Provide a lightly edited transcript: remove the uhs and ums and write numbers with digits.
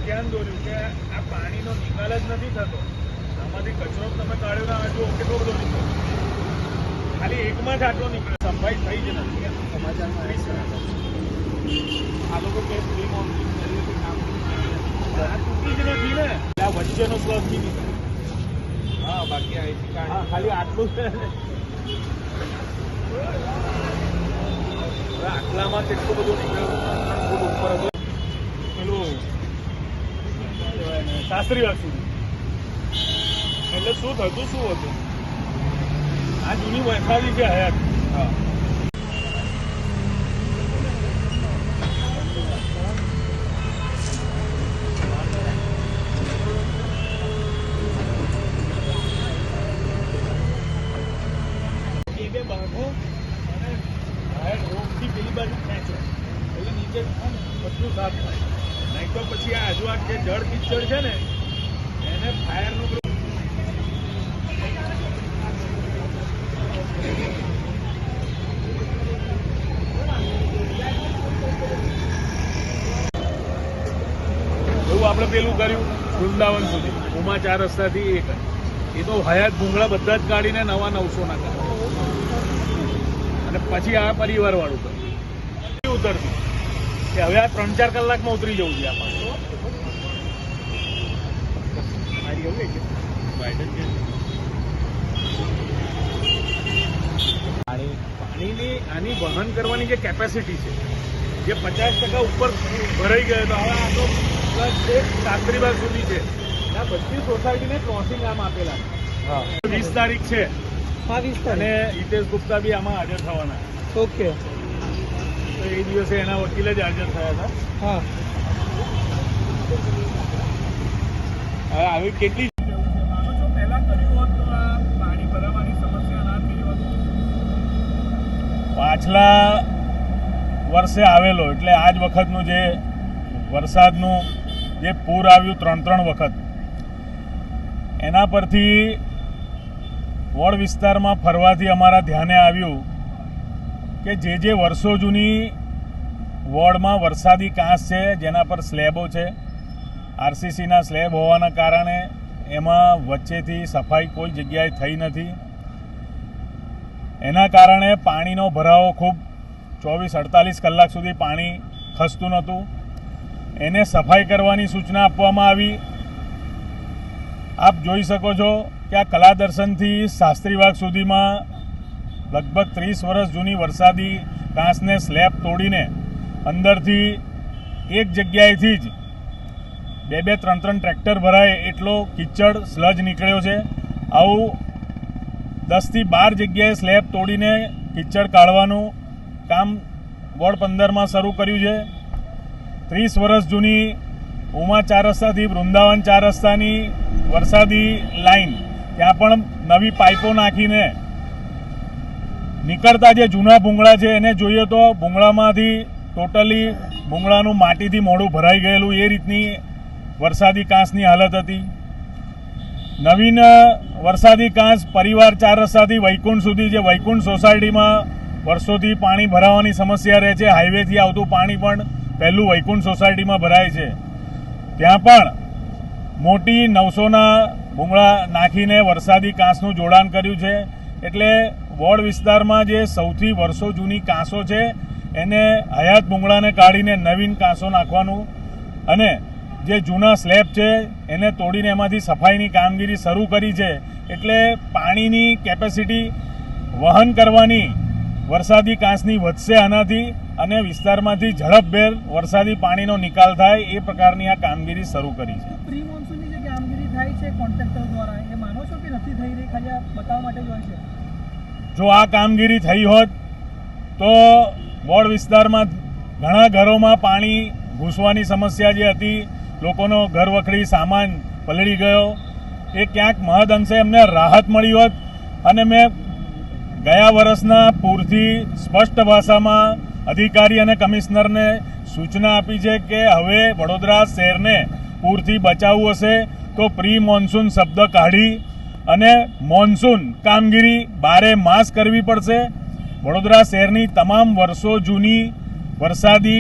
ધ્યાન દોર્યું કે આ પાણીનો નિકાલ જ નથી થતો, આમાંથી કચરો તમે કાઢ્યો ના જો કેટલો બધો નીકળ્યો, ખાલી એકમાં જ આટલો નીકળે, સફાઈ થઈ જ નથી. સમાચારમાં આ લોકો કે ફ્રી મોન્સૂન કામ આ તૂટી જ નથી ને, આ વચ્ચેનો સ્લગ બી નીકળે. હા બાકી હા ખાલી આટલું છે ને, આટલામાં કેટલું બધું નીકળ્યું ઉપર હતું પેલું શાસ્ત્રી વાત સુધી. એટલે શું થતું શું હતું, આ જૂની વૈખાલી છે હયાત. હા બે બાંધો અને રોડથી પેલી બાજુ ખેંચો એટલે નીચે બધું સાફ થાય. નહીં તો પછી આ હજુ આ જે જળ કિચડ છે ને એને ફાયરનું એવું આપણે પેલું કર્યું વૃંદાવન સુધી ઉમા 4 રસ્તાથી એક એ તો હયાત ભૂંગળા બધા જ કાઢીને નવા 900 ના કાઢ્યા અને પછી આ પરિવાર વાળું કર્યું ઉતરતું કે હવે આ 3-4 કલાકમાં ઉતરી જવું છે. આ પાણીની આની વહન કરવાની જે કેપેસિટી છે જે 50% ઉપર ભરાઈ ગયો તો હવે આ તો પ્લસ શાસ્ત્રીબાગ સુધી છે. આ બધી સોસાયટીને ક્રોસિંગ આમ આપેલા. 20 તારીખ છે અને હિતેશ ગુપ્તા બી આમાં હાજર થવાના. ઓકે, તો એ દિવસે એના વકીલ જ હાજર થયા હતા. હા હવે આવી કેટલી પહેલા કર્યું હોત તો આ પાણી ભરાવાની સમસ્યા ના થઈ હોત. પાછલા વર્ષે આવેલો એટલે આજ વખતનું જે વરસાદનું જે પૂર આવ્યું 3 વખત, એના પરથી વોર્ડ વિસ્તારમાં ફરવાથી અમારા ધ્યાને આવ્યું કે જે વર્ષો જૂની વોર્ડમાં વરસાદી કાંસ છે જેના પર સ્લેબો છે, આરસીસીના સ્લેબ હોવાના કારણે એમાં વચ્ચેથી સફાઈ કોઈ જગ્યાએ થઈ નથી. એના કારણે પાણીનો ભરાવો ખૂબ 24-48 કલાક સુધી પાણી ખસતું નહોતું. એને સફાઈ કરવાની સૂચના આપવામાં આવી. આપ જોઈ શકો છો કે આ કલા દર્શનથી શાસ્ત્રીબાગ સુધીમાં લગભગ 30 વર્ષ જૂની વરસાદી કાંસને સ્લેબ તોડીને અંદરથી એક જગ્યાએથી જ 2-3 ટ્રેક્ટર ભરાય એટલો કિચડ સ્લજ નીકળ્યો છે. આવું 10થી 12 જગ્યાએ સ્લેબ તોડીને કિચડ કાઢવાનું કામ વોર્ડ 15માં શરૂ કર્યું છે. 30 વર્ષ જૂની ઉમા 4 રસ્તાથી વૃંદાવન 4 રસ્તાની વરસાદી લાઈન ત્યાં પણ નવી પાઇપો નાખીને નીકળતા જે જૂના ભૂંગળા છે એને જોઈએ તો ભૂંગળામાંથી ટોટલી ભૂંગળાનું માટીથી મોઢું ભરાઈ ગયેલું એ રીતની વરસાદી કાંસની હાલત હતી. નવીન વરસાદી કાંસ પરિવાર 4 રસ્તાથી વૈકુંઠ સુધી, જે વૈકુંઠ સોસાયટીમાં વર્ષોથી પાણી ભરાવાની સમસ્યા રહે છે. હાઈવેથી આવતું પાણી પણ પહેલું વૈકુંઠ સોસાયટીમાં ભરાય છે. ત્યાં પણ મોટી 900ના ભૂંગળા નાખીને વરસાદી કાંસનું જોડાણ કર્યું છે. એટલે વોર્ડ વિસ્તારમાં જે સૌથી વર્ષો જૂની કાંસો છે એને હયાત ભૂંગળાને કાઢીને નવીન કાંસો નાખવાનું અને જે જૂના સ્લેબ છે એને તોડીને એમાંથી સફાઈની કામગીરી શરૂ કરી છે. એટલે પાણીની કેપેસિટી વહન કરવાની વરસાદી કાંસની વધશે આનાથી અને વિસ્તારમાંથી ઝડપભેર વરસાદી પાણીનો નિકાલ થાય એ પ્રકારની આ કામગીરી શરૂ કરી છે. પ્રી મોન્સૂનની જે કામગીરી થાય છે કોન્ટ્રાક્ટર દ્વારા, એ માનો છો કે નથી થઈ રહી, ખાલી આ બતાવવા માટે જ હોય છે? જો આ કામગીરી થઈ હોત તો વોર્ડ વિસ્તારમાં ઘણા ઘરોમાં પાણી ઘૂસવાની સમસ્યા જે હતી, લોકોનો ઘર વખરી સામાન પલળી ગયો, એ ક્યાંક મહદ અંશે એમને રાહત મળી હોત. અને મેં ગયા વર્ષના પૂરથી સ્પષ્ટ ભાષામાં અધિકારી અને કમિશનરને સૂચના આપી છે કે હવે વડોદરા શહેરને પૂરથી બચાવવું હશે તો પ્રી મોન્સૂન શબ્દ કાઢી અને મોન્સૂન કામગીરી 12 માસ કરવી પડશે. વડોદરા શહેરની તમામ વર્ષો જૂની વરસાદી